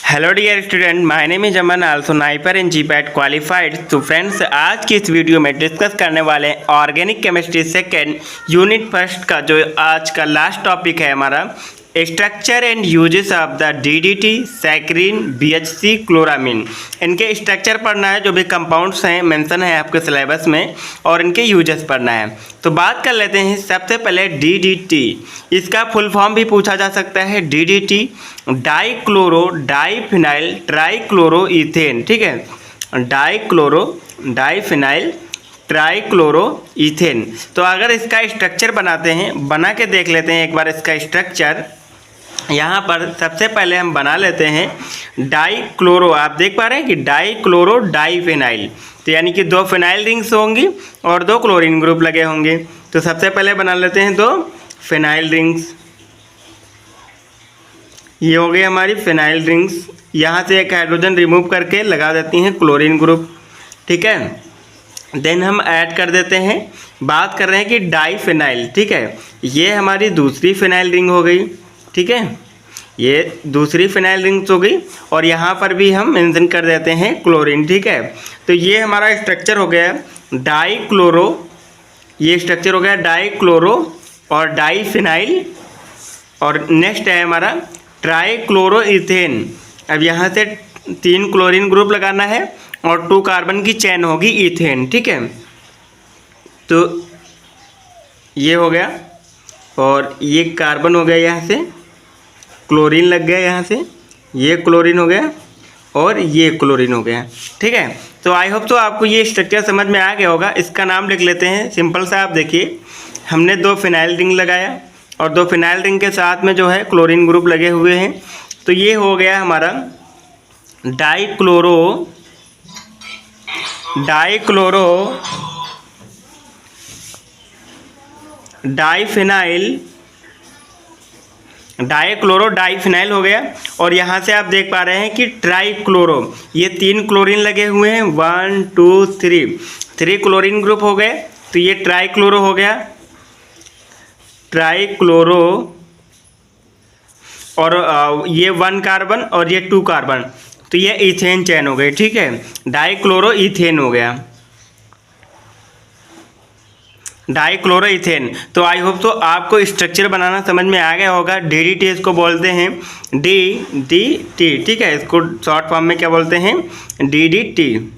Hello dear student, my name is Aman, also NIPER in GPAT qualified. तो friends, आज की इस वीडियो में डिस्कस करने वाले हैं organic chemistry second unit first का जो आज का लास्ट टॉपिक है हमारा, structure and uses of the DDT, saccharin, BHC, chloramine. इनके स्ट्रक्चर पढ़ना है, जो भी कंपाउंड्स हैं मेंशन है आपके सिलेबस में, और इनके यूजेस पढ़ना है। तो बात कर लेते हैं सबसे पहले डीडीटी। इसका फुल फॉर्म भी पूछा जा सकता है, DDT dichloro diphenyl trichloro ethane. ठीक है, डाइक्लोरो डाइफिनाइल ट्राइक्लोरो इथेन। तो अगर इसका स्ट्रक्चर बनाते हैं, बना के देख लेते हैं एक बार इसका स्ट्रक्चर। यहाँ पर सबसे पहले हम बना लेते हैं डाइक्लोरो। आप देख पा रहे हैं कि डाइक्लोरो डाइफिनाइल, तो यानी कि दो फिनाइल रिंग्स होंगी और दो क्लोरीन ग्रुप लगे होंगे। तो सबसे पहले बना लेते हैं दो फिनाइल रिंग्स। ये हो गई हमारी फिनाइल रिंग्स। यहाँ से एक हाइड्रोजन रिमूव करके लगा देती हैं क्लोरीन ग्रुप। ठीक है, देन हम ऐड कर देते हैं, बात कर रहे हैं कि डाइफिनाइल। ठीक है, ये हमारी दूसरी फिनाइल रिंग हो गई। ठीक है, ये दूसरी फिनाइल रिंग्स हो गई, और यहाँ पर भी हम मेंशन कर देते हैं क्लोरीन। ठीक है, तो ये हमारा स्ट्रक्चर हो गया डाइक्लोरो, ये स्ट्रक्चर हो गया डाइक्लोरो और डाइफिनाइल। और नेक्स्ट है हमारा ट्राइक्लोरो इथेन। अब यहाँ से 3 क्लोरीन ग्रुप लगाना है और 2 कार्बन की चेन होगी इथेन। ठीक है, तो ये हो गया, और ये कार्बन हो गया, यहाँ से क्लोरीन लग गया, यहाँ से ये क्लोरीन हो गया और ये क्लोरीन हो गया। ठीक है, तो आई होप तो आपको ये स्ट्रक्चर समझ में आ गया होगा। इसका नाम लिख लेते हैं सिंपल सा। आप देखिए, हमने 2 फिनाइल रिंग लगाया और 2 फिनाइल रिंग के साथ में जो है क्लोरीन ग्रुप लगे हुए हैं। तो ये हो गया हमारा डाइक्लोरो डाइफिनाइल, डाइक्लोरो डाइफिनाइल हो गया। और यहाँ से आप देख पा रहे हैं कि ट्राइक्लोरो, ये 3 क्लोरीन लगे हुए हैं, 1 2 3 क्लोरीन ग्रुप हो गए। तो ये ट्राइक्लोरो हो गया, ट्राइक्लोरो, और ये 1 कार्बन और ये 2 कार्बन, तो ये इथेन चैन हो गई। ठीक है, डाइक्लोरो इथेन हो गया, डाइक्लोरो इथेन। तो आई होप तो आपको स्ट्रक्चर बनाना समझ में आ गया होगा। डीडीटी इसको बोलते हैं डीडीटी। ठीक है, इसको शॉर्ट फॉर्म में क्या बोलते हैं, डीडीटी।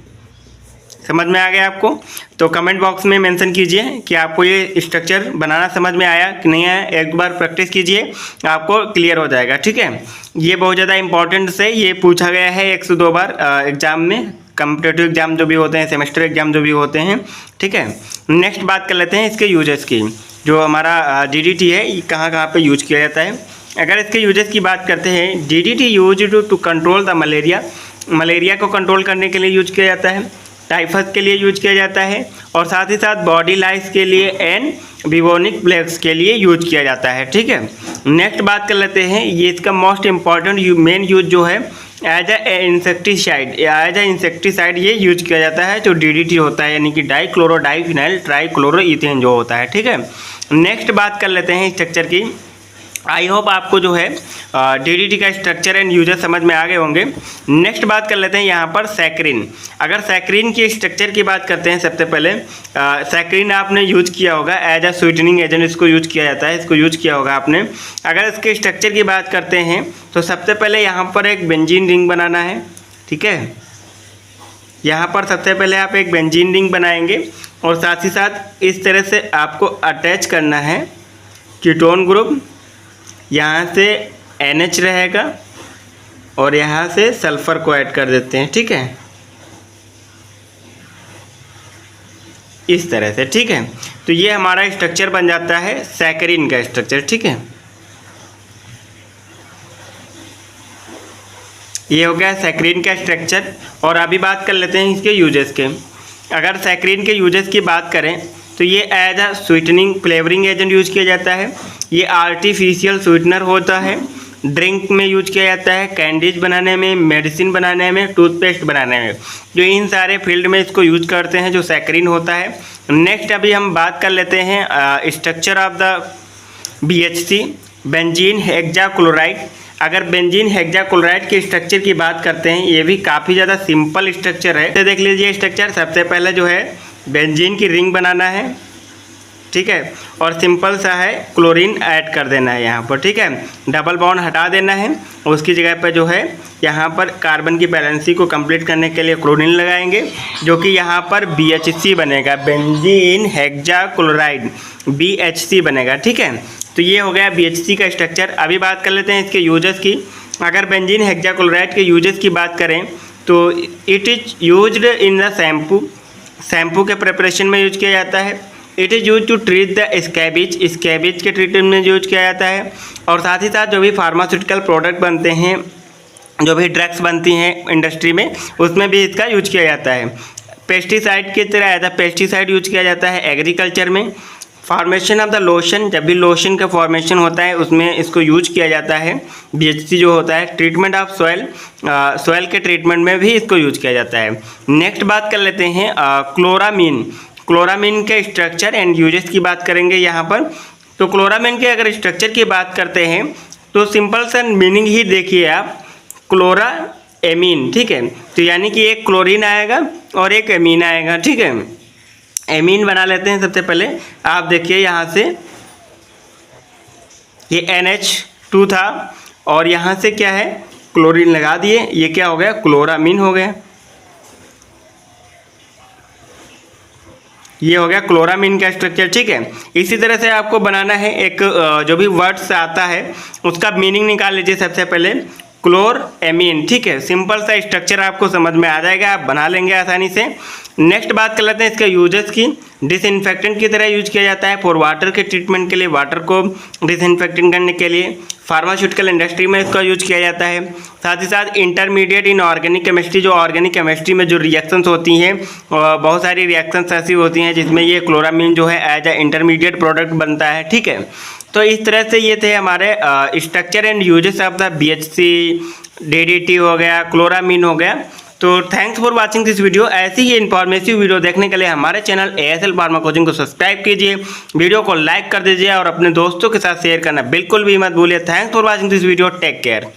समझ में आ गया आपको? तो कमेंट बॉक्स में मेंशन कीजिए कि आपको ये स्ट्रक्चर बनाना समझ में आया कि नहीं आया। एक बार प्रैक्टिस कीजिए, आपको क्लियर हो जाएगा। ठीक है, ये बहुत ज़्यादा इंपॉर्टेंट से ये पूछा गया है 1 से 2 बार एग्जाम में, कम्पिटेटिव एग्जाम जो भी होते हैं, सेमेस्टर एग्जाम जो भी होते हैं। ठीक है, नेक्स्ट बात कर लेते हैं इसके यूजेस की। जो हमारा डीडीटी है, ये कहाँ कहाँ पे यूज किया जाता है। अगर इसके यूजेस की बात करते हैं, DDT use to control the malaria, malaria को कंट्रोल करने के लिए यूज किया जाता है, टाइफस के लिए यूज किया जाता है, और साथ ही साथ बॉडी लाइस के लिए एंड बिबोनिक प्लेग्स के लिए यूज किया जाता है। ठीक है, नेक्स्ट बात कर लेते हैं, ये इसका मोस्ट इम्पॉर्टेंट मेन यूज जो है एज ए इंसेक्टिसाइड ये यूज किया जाता है, जो डीडीटी होता है, यानी कि डाइक्लोरो डाइफिनाइल ट्राइक्लोरो इथेन जो होता है। ठीक है, नेक्स्ट बात कर लेते हैं स्ट्रक्चर की। आई होप आपको जो है डीडीटी का स्ट्रक्चर एंड यूजर समझ में आ गए होंगे। नेक्स्ट बात कर लेते हैं यहाँ पर सैकरीन। अगर सैकरीन के स्ट्रक्चर की बात करते हैं, सबसे पहले सैकरीन आपने यूज किया होगा एज अ स्वीटनिंग एजेंट, इसको यूज किया जाता है, इसको यूज किया होगा आपने। अगर इसके स्ट्रक्चर की बात करते हैं तो सबसे पहले यहाँ पर एक बेंजीन रिंग बनाना है। ठीक है, यहाँ पर सबसे पहले आप एक बेंजीन रिंग बनाएंगे, और साथ ही साथ इस तरह से आपको अटैच करना है कीटोन ग्रुप। यहाँ से NH रहेगा और यहाँ से सल्फ़र को ऐड कर देते हैं। ठीक है, इस तरह से। ठीक है, तो ये हमारा स्ट्रक्चर बन जाता है सैकरीन का स्ट्रक्चर। ठीक है, ये हो गया सैकरीन का स्ट्रक्चर। और अभी बात कर लेते हैं इसके यूजेस के। अगर सैकरीन के यूजेस की बात करें तो ये as a sweetening flavouring agent use किया जाता है, ये आर्टिफिशियल स्वीटनर होता है, ड्रिंक में यूज किया जाता है, कैंडीज बनाने में, मेडिसिन बनाने में, टूथपेस्ट बनाने में, जो इन सारे फील्ड में इसको यूज करते हैं, जो सैकरीन होता है। नेक्स्ट अभी हम बात कर लेते हैं structure of the BHC, benzene hexachloride. अगर बेंजीन हेक्साक्लोराइड के स्ट्रक्चर की बात करते हैं, ये भी काफ़ी ज़्यादा सिंपल स्ट्रक्चर है। तो देख लीजिए स्ट्रक्चर, सबसे पहले जो है बेंजीन की रिंग बनाना है, ठीक है, और सिंपल सा है क्लोरीन ऐड कर देना है यहाँ पर, ठीक है। डबल बॉन्ड हटा देना है, उसकी जगह पर जो है यहाँ पर कार्बन की बैलेंसी को कंप्लीट करने के लिए क्लोरीन लगाएंगे, जो कि यहाँ पर BHC बनेगा, बेंजीन हेक्साक्लोराइड, BHC बनेगा, ठीक है। तो ये हो गया BHC का स्ट्रक्चर। अभी बात कर लेते हैं इसके यूजेस की। अगर बेंजीन हेक्साक्लोराइड के यूजेस की बात करें तो it is used in the shampoo के प्रिपरेशन में यूज किया जाता है। It is use to treat the scabies के ट्रीटमेंट में यूज किया जाता है। और साथ ही साथ जो भी फार्मास्यूटिकल प्रोडक्ट बनते हैं, जो भी ड्रग्स बनती हैं इंडस्ट्री में, उसमें भी इसका यूज किया जाता है। पेस्टिसाइड की तरह एज अ पेस्टिसाइड यूज किया जाता है एग्रीकल्चर में। फॉर्मेशन ऑफ द लोशन, जब भी लोशन का फॉर्मेशन होता है उसमें इसको यूज किया जाता है, BHC जो होता है। ट्रीटमेंट ऑफ सॉइल के ट्रीटमेंट में भी इसको यूज किया जाता है। नेक्स्ट बात कर लेते हैं क्लोरामीन के स्ट्रक्चर एंड यूजेस की बात करेंगे यहाँ पर। तो क्लोरामीन के अगर स्ट्रक्चर की बात करते हैं तो सिंपल सा मीनिंग ही देखिए आप, क्लोरा एमीन, ठीक है। तो यानी कि एक क्लोरीन आएगा और एक एमीन आएगा, ठीक है। एमीन बना लेते हैं सबसे पहले। आप देखिए यहाँ से ये NH2 था और यहाँ से क्या है क्लोरीन लगा दिए, ये क्या हो गया क्लोरामीन हो गया। ये हो गया क्लोरामीन का स्ट्रक्चर, ठीक है। इसी तरह से आपको बनाना है एक जो भी वर्ड्स आता है उसका मीनिंग निकाल लीजिए सबसे पहले, क्लोरएमीन, ठीक है। सिंपल सा स्ट्रक्चर आपको समझ में आ जाएगा, आप बना लेंगे आसानी से। नेक्स्ट बात कर लेते हैं इसके यूजेस की। डिसइंफेक्टेंट की तरह यूज किया जाता है फॉर वाटर के ट्रीटमेंट के लिए, वाटर को डिसइंफेक्टिंग करने के लिए। फार्मास्यूटिकल इंडस्ट्री में इसका यूज किया जाता है। साथ ही साथ इंटरमीडिएट इन ऑर्गेनिक केमिस्ट्री, जो ऑर्गेनिक केमिस्ट्री में जो रिएक्शंस होती हैं, बहुत सारी रिएक्शंस ऐसी होती हैं जिसमें ये क्लोरामीन जो है एज ए इंटरमीडिएट प्रोडक्ट बनता है, ठीक है। तो इस तरह से ये थे हमारे structure and uses of the BHC, DDT हो गया, क्लोरामीन हो गया। तो thanks for watching this video. ऐसी ही इन्फॉर्मेटिव वीडियो देखने के लिए हमारे चैनल ASL फार्मा कोचिंग को सब्सक्राइब कीजिए, वीडियो को लाइक कर दीजिए और अपने दोस्तों के साथ शेयर करना बिल्कुल भी मत भूलिए। Thanks for watching this video, take care.